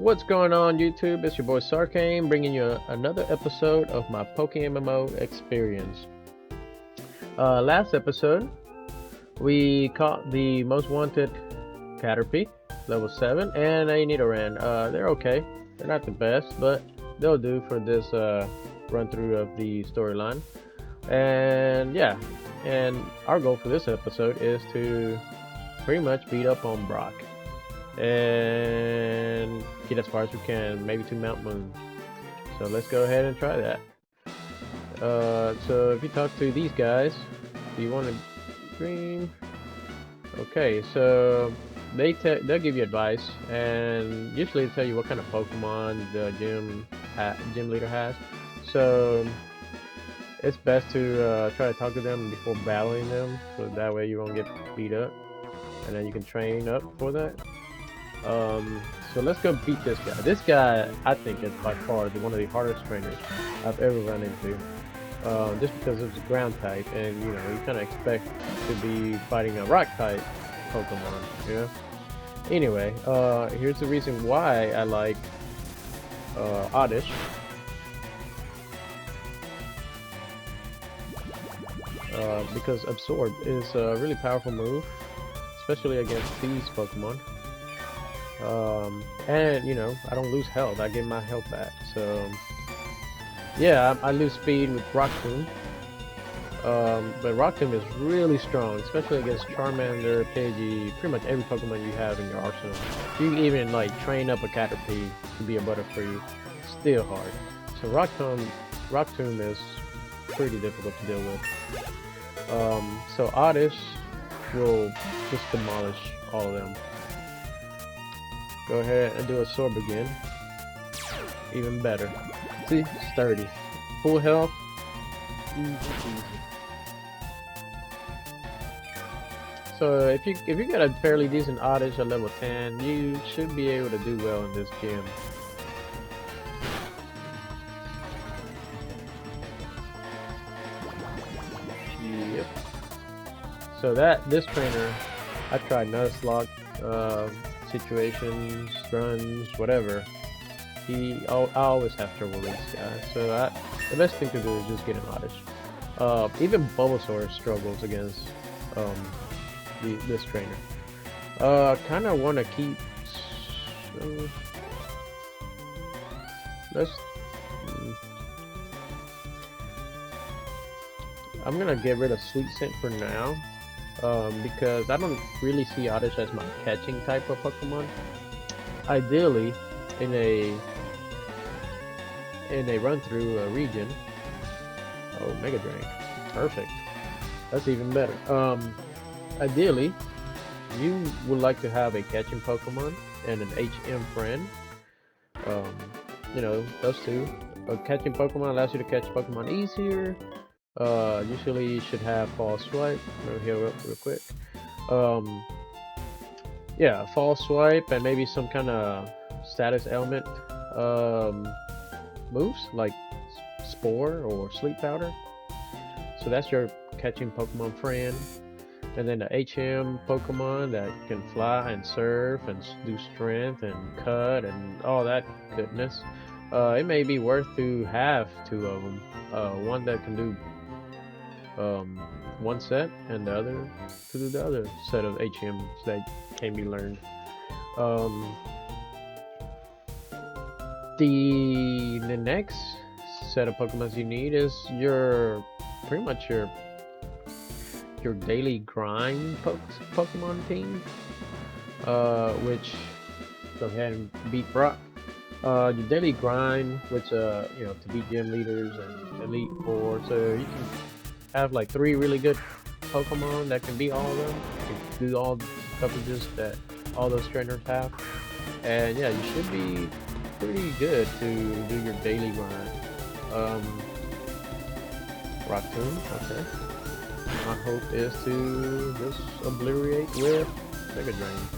What's going on YouTube? It's your boy Sarkane bringing you another episode of my PokeMMO experience. Last episode we caught the most wanted Caterpie, level 7, and a Nidoran. They're okay. They're not the best, but they'll do for this run through of the storyline. And yeah, and our goal for this episode is to pretty much beat up on Brock and get as far as we can, maybe to Mount Moon. So let's go ahead and try that. So if you talk to these guys, do you want to green? Okay, so they'll give you advice, and usually they tell you what kind of Pokemon the gym leader has. So it's best to try to talk to them before battling them, so that way you won't get beat up, and then you can train up for that. So let's go beat this guy. This guy, I think, is by far one of the hardest trainers I've ever run into. Just because it's a ground type, and you know, you kind of expect to be fighting a rock type Pokemon, you know? Anyway, here's the reason why I like Oddish. Because Absorb is a really powerful move, especially against these Pokemon. And you know, I don't lose health, I get my health back. So yeah, I lose speed with Rock Tomb. But Rock Tomb is really strong, especially against Charmander, Pidgey, pretty much every Pokemon you have in your arsenal. You can even like train up a Caterpie to be a Butterfree, still hard. So Rock Tomb is pretty difficult to deal with. So Oddish will just demolish all of them. Go ahead and do a Absorb again. Even better. See? Sturdy. Full health. Easy peasy. So if you got a fairly decent Oddish at level 10, you should be able to do well in this gym. Yep. So this trainer, I tried Nuzlocke, situations, runs, whatever. I always have trouble with this guy. So the best thing to do is just get an Oddish. Even Bulbasaur struggles against this trainer. Kind of want to keep. I'm gonna get rid of Sweet Scent for now. Because I don't really see Oddish as my catching type of Pokemon. Ideally, in a run through a region. Oh, Mega Drain, perfect. That's even better. Ideally, you would like to have a catching Pokemon and an HM friend. You know, those two. A catching Pokemon allows you to catch Pokemon easier. Usually you should have False Swipe. Let me heal up real quick. Yeah, False Swipe and maybe some kind of status element moves like Spore or Sleep Powder. So that's your catching Pokemon friend. And then the HM Pokemon that can fly and surf and do strength and cut and all that goodness. It may be worth to have two of them. One that can do one set, and the other to do the other set of HMs that can be learned. The next set of Pokemon you need is pretty much your daily grind Pokemon team, which go ahead and beat Brock. Your daily grind, which you know, to beat gym leaders and Elite Four, so you can have like 3 really good Pokemon that can beat all of them. You can do all the coverages that all those trainers have, and yeah, you should be pretty good to do your daily grind. Rock Tomb, okay. My hope is to just obliterate with Mega Drain.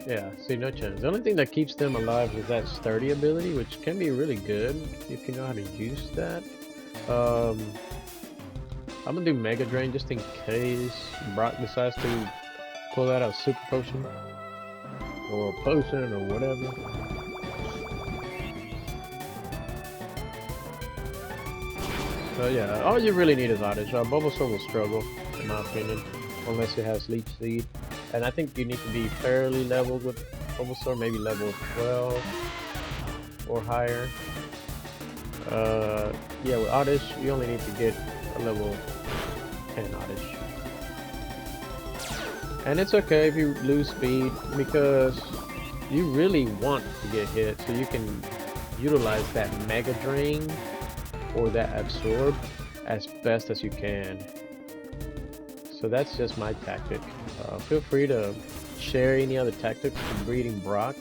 Yeah, see, no chance. The only thing that keeps them alive is that sturdy ability, which can be really good if you know how to use that. I'm gonna do Mega Drain just in case Brock decides to pull out a Super Potion or Potion or whatever. So yeah, all you really need is Oddish. Bulbasaur will struggle, in my opinion, unless it has Leech Seed. And I think you need to be fairly leveled with Bulbasaur, maybe level 12 or higher. Yeah, with Oddish, you only need to get a level 10 Oddish. And it's okay if you lose speed, because you really want to get hit so you can utilize that Mega Drain or that Absorb as best as you can. So that's just my tactic. Feel free to share any other tactics for breeding Brock.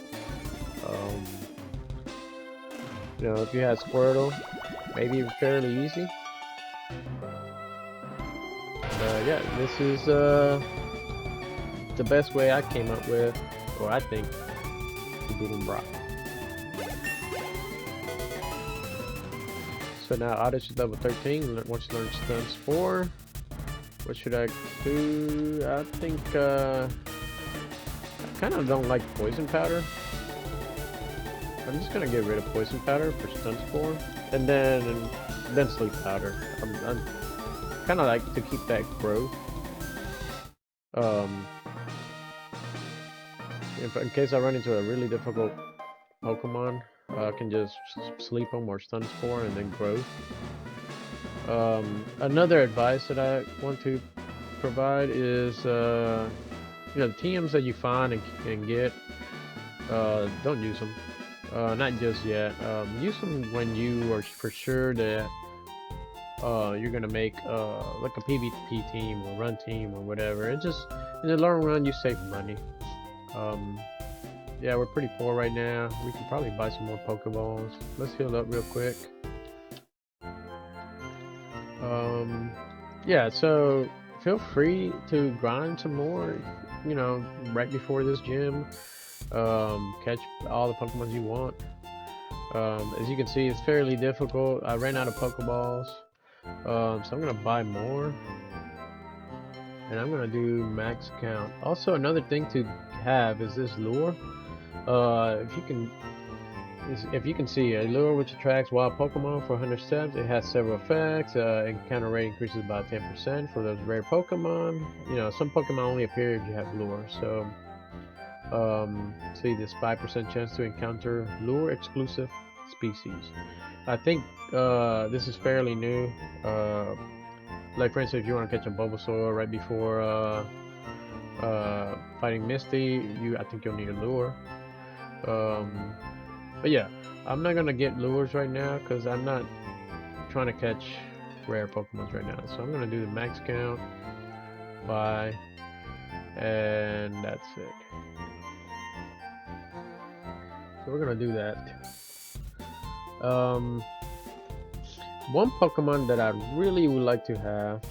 You know, if you had Squirtle, maybe fairly easy. But yeah, this is the best way I came up with, or I think, to beating Brock. So now Oddish is level 13. Once you learn Stunts 4, what should I do? I think I kind of don't like Poison Powder. I'm just gonna get rid of Poison Powder for Stunts 4, and then Sleep Powder. I'm kind of like to keep that growth. In case I run into a really difficult Pokemon, I can just sleep them or Stunts 4 and then growth. Another advice that I want to provide is, you know, the TMs that you find and get, don't use them. Not just yet. Use them when you are for sure that you're gonna make like a PvP team or run team or whatever. It just, in the long run, you save money. Yeah, we're pretty poor right now. We can probably buy some more Pokeballs. Let's heal up real quick. Yeah, so feel free to grind some more, you know, right before this gym. Catch all the Pokemon you want. As you can see, it's fairly difficult. I ran out of Pokeballs, so I'm gonna buy more, and I'm gonna do max count. Also, another thing to have is this lure. If you can see, a lure which attracts wild Pokemon for 100 steps. It has several effects. Encounter rate increases by 10% for those rare Pokemon. You know, some Pokemon only appear if you have lure. So, see this 5% chance to encounter lure exclusive species. I think this is fairly new. Like for instance, if you want to catch a Bulbasaur right before fighting Misty, I think you'll need a lure. But yeah, I'm not gonna get lures right now because I'm not trying to catch rare Pokemons right now. So I'm gonna do the max count, buy, and that's it. So we're gonna do that. One Pokemon that I really would like to have.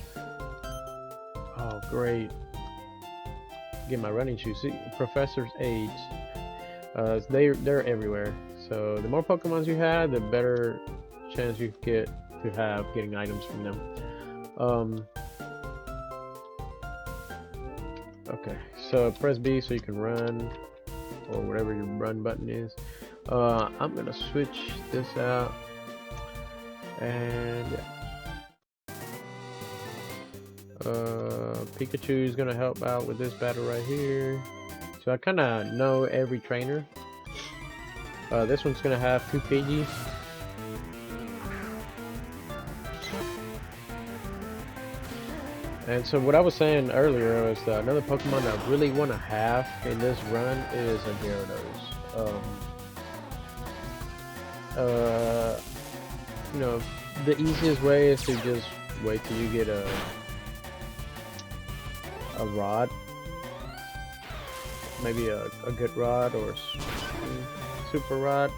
Oh great! Get my running shoes. See, Professor's Age. They're everywhere. So the more Pokemons you have, the better chance you get to have getting items from them. Okay, so press B so you can run, or whatever your run button is. I'm gonna switch this out, and Pikachu is gonna help out with this battle right here. So I kind of know every trainer. This one's gonna have 2 Pidgeys. And so what I was saying earlier is that another Pokemon that I really want to have in this run is a Gyarados. You know, the easiest way is to just wait till you get a rod. Maybe a good rod or super rod,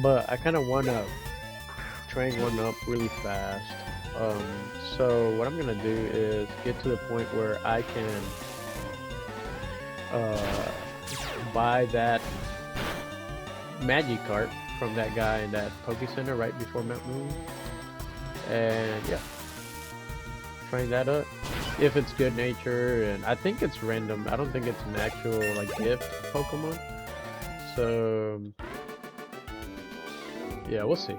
but I kind of want to train one up really fast. So what I'm gonna do is get to the point where I can buy that Magikarp from that guy in that Poke Center right before Mount Moon, and yeah. train that up. If it's good nature, and I think it's random. I don't think it's an actual like gift Pokemon. So yeah, we'll see.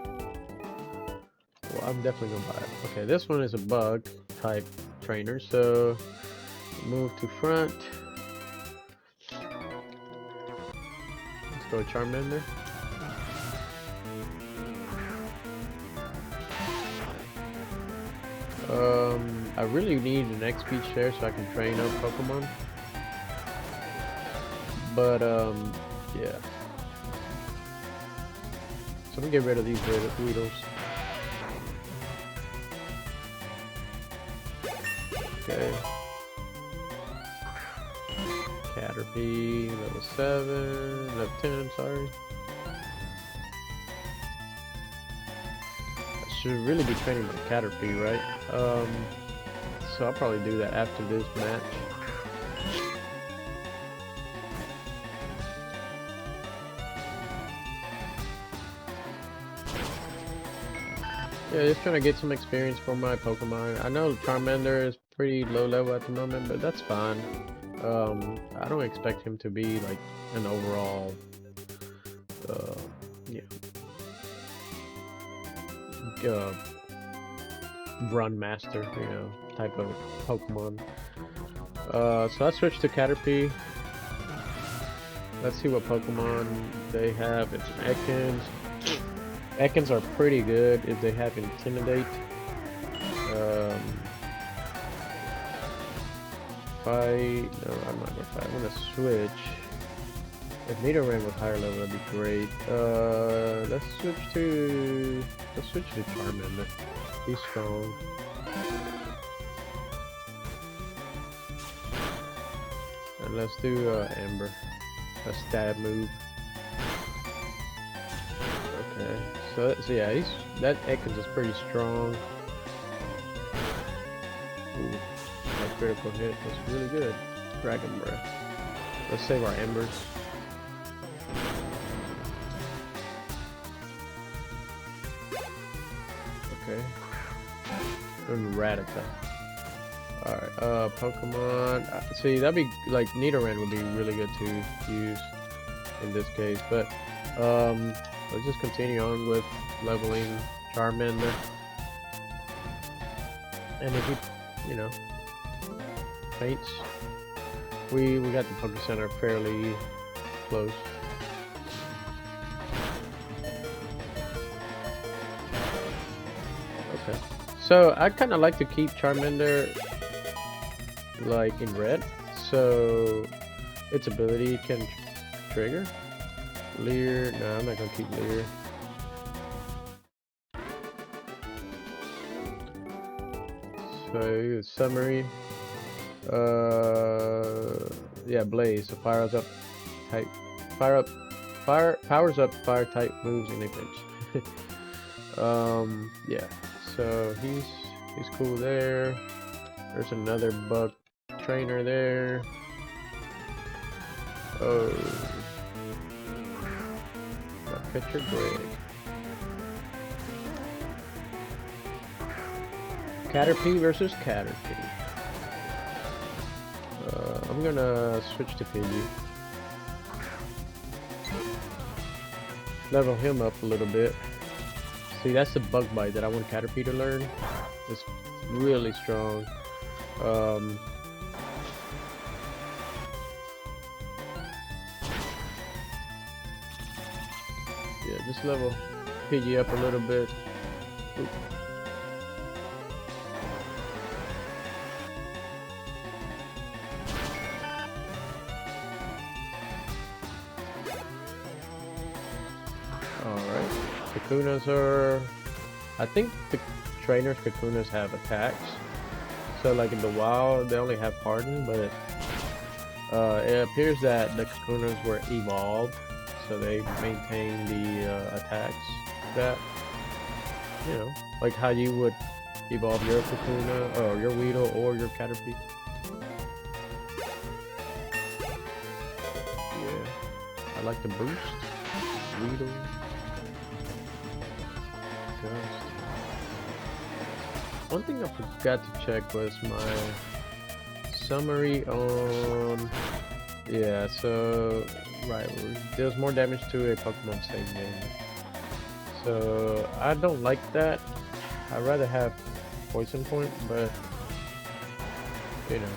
Well, I'm definitely gonna buy it. Okay, this one is a bug type trainer, so move to front. Let's go Charmander. I really need an XP share so I can train up Pokemon. But yeah. So I'm gonna get rid of these Weedles. Okay. Caterpie, level 7, level 10, sorry. I should really be training my Caterpie, right? So I'll probably do that after this match. Yeah, just trying to get some experience for my Pokemon. I know Charmander is pretty low level at the moment, but that's fine. I don't expect him to be like an overall, run master, you know, type of Pokemon. So I switched to Caterpie. Let's see what Pokemon they have. It's an Ekans. Ekans are pretty good if they have Intimidate. Fight. No, I'm not gonna fight. I'm gonna switch. If Nidoran was higher level, that'd be great. Let's switch to Charmander. He's strong. And let's do Amber. A stab move. Okay. So yeah, that Ekans is pretty strong. Ooh, that critical hit was really good. Dragon Breath. Let's save our Embers. Okay. And Rattata. Alright, Pokemon. See, that'd be like Nidoran would be really good to use in this case, but let's just continue on with leveling Charmander. And if he, you know, faints, we got the Poke Center fairly close. Okay, so I kind of like to keep Charmander like in red, so its ability can trigger. Leer, no, I'm not gonna keep Leer. So summary, yeah, Blaze. So powers up fire type moves and nicknames. Yeah. So he's cool there. There's another bug trainer there. Oh, got Pitcher Greg. Caterpie versus Caterpie. I'm gonna switch to Pidgey. Level him up a little bit. See, that's the bug bite that I want Caterpie to learn. It's really strong. Yeah, just level Pidgey up a little bit. Oop. Alright, Kakunas are... I think the trainers Kakunas have attacks. So like in the wild, they only have Harden, but it appears that the Kakunas were evolved, so they maintain the attacks that, you know, like how you would evolve your Kakuna, or your Weedle, or your Caterpie. Yeah, I like the boost. Weedle. Gust. one thing I forgot to check was my summary on. Yeah, so right, deals more damage to a Pokemon same game. So I don't like that. I'd rather have Poison Point, but you know,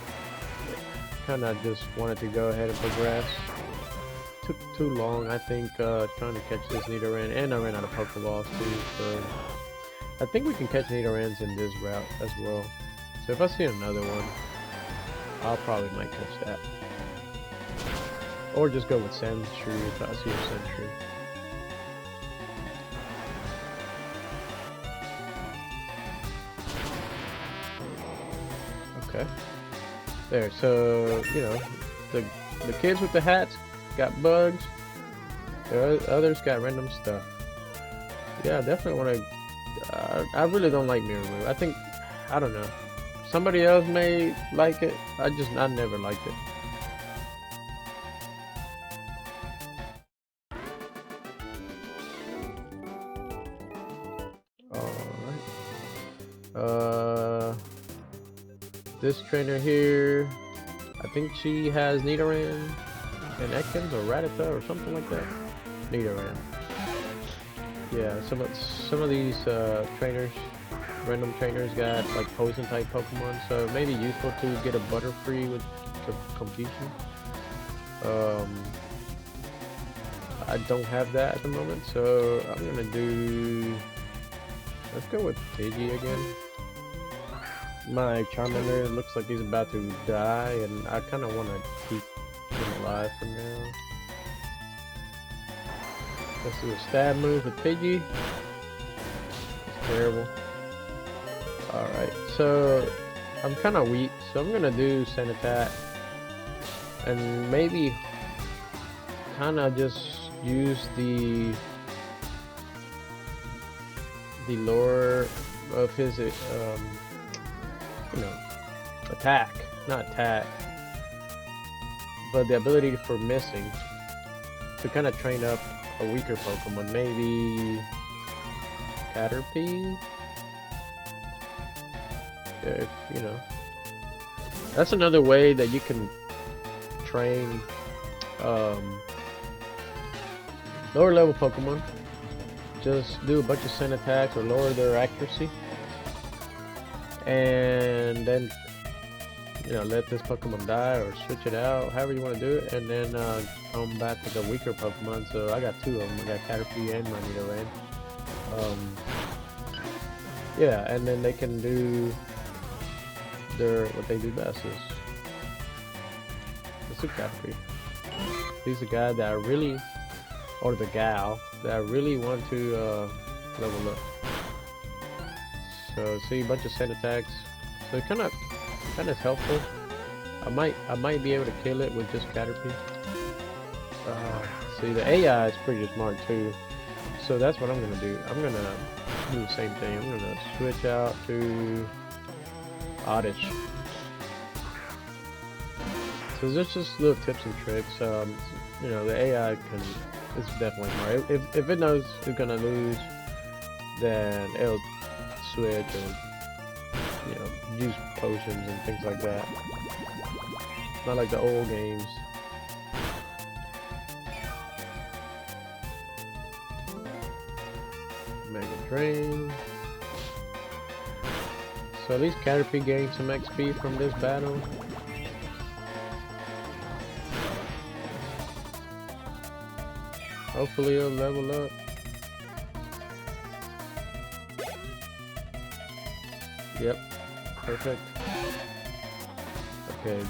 kind of just wanted to go ahead and progress. Took too long, I think, trying to catch this Nidoran, and I ran out of Pokeballs too, so I think we can catch Nidorans in this route as well. So if I see another one, I'll probably might catch that. Or just go with Sandshrew if I see a Sandshrew. Okay. There, so, you know, the kids with the hats got bugs. The others got random stuff. Yeah, I definitely want to. I really don't like Mirror Move. I think, I don't know. Somebody else may like it. I never liked it. Alright. This trainer here, I think she has Nidoran and Ekans or Rattata or something like that. Nidoran. Yeah, some of these trainers, random trainers, got like poison type Pokemon, so it may be useful to get a Butterfree with Confusion. I don't have that at the moment, so I'm gonna do. Let's go with Pidgey again. My Charmander looks like he's about to die, and I kind of want to keep him alive for now. Let's do a stab move with Pidgey. It's terrible. Alright, so I'm kind of weak, so I'm gonna do Sand Attack. And maybe kind of just use the lure of his you know, not attack, but the ability for missing, to kind of train up a weaker Pokemon. Maybe Caterpie. If, you know, that's another way that you can train lower level Pokemon. Just do a bunch of Sand Attacks or lower their accuracy, and then, you know, let this Pokemon die or switch it out, however you want to do it, and then come back with a weaker Pokemon. So I got two of them. I got Caterpie and my Nidoran. Yeah, and then they can do what they do best is let's do Caterpie. He's the guy that I really, or the gal that I really want to level up. So see, a bunch of Sand Attacks. So it kind of is helpful. I might be able to kill it with just Caterpie. See, the AI is pretty smart too. So that's what I'm gonna do. I'm gonna do the same thing. I'm gonna switch out to Oddish. So there's just little tips and tricks. You know, the AI is definitely smart. If it knows it's gonna lose, then it'll switch or, you know, use potions and things like that. Not like the old games. Mega Drain. So at least Caterpie gained some XP from this battle. Hopefully it'll level up. Yep, perfect. Okay,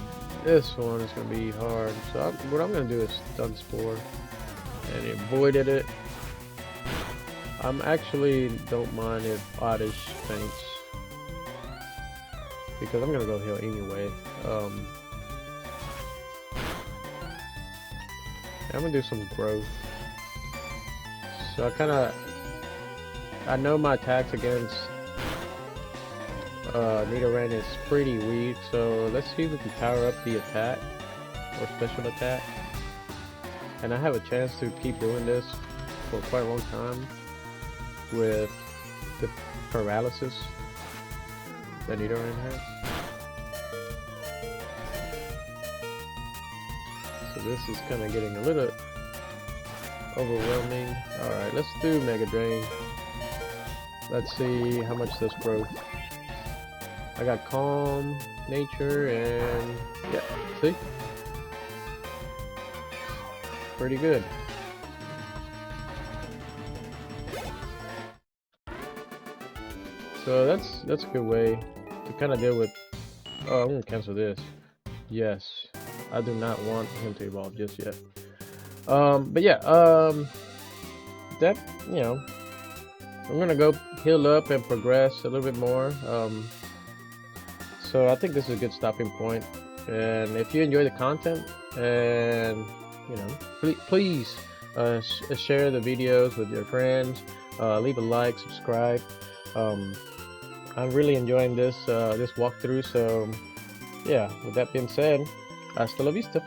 this one is going to be hard. So what I'm going to do is Stun Spore. And it avoided it. I'm actually don't mind if Oddish faints, because I'm going to go heal anyway. I'm going to do some growth. So I know my attacks against Nidoran is pretty weak, so let's see if we can power up the attack or special attack. And I have a chance to keep doing this for quite a long time with the paralysis. that Nidoran has. So this is kind of getting a little overwhelming. Alright, let's do Mega Drain. Let's see how much this growth. I got Calm, Nature, and yeah, see? Pretty good. So that's a good way to kind of deal with. Oh, I'm gonna cancel this. Yes, I do not want him to evolve just yet. But yeah, that, you know, I'm gonna go heal up and progress a little bit more. So I think this is a good stopping point. And if you enjoy the content, and you know, please share the videos with your friends. Leave a like, subscribe. I'm really enjoying this this walkthrough. So yeah, with that being said, hasta la vista.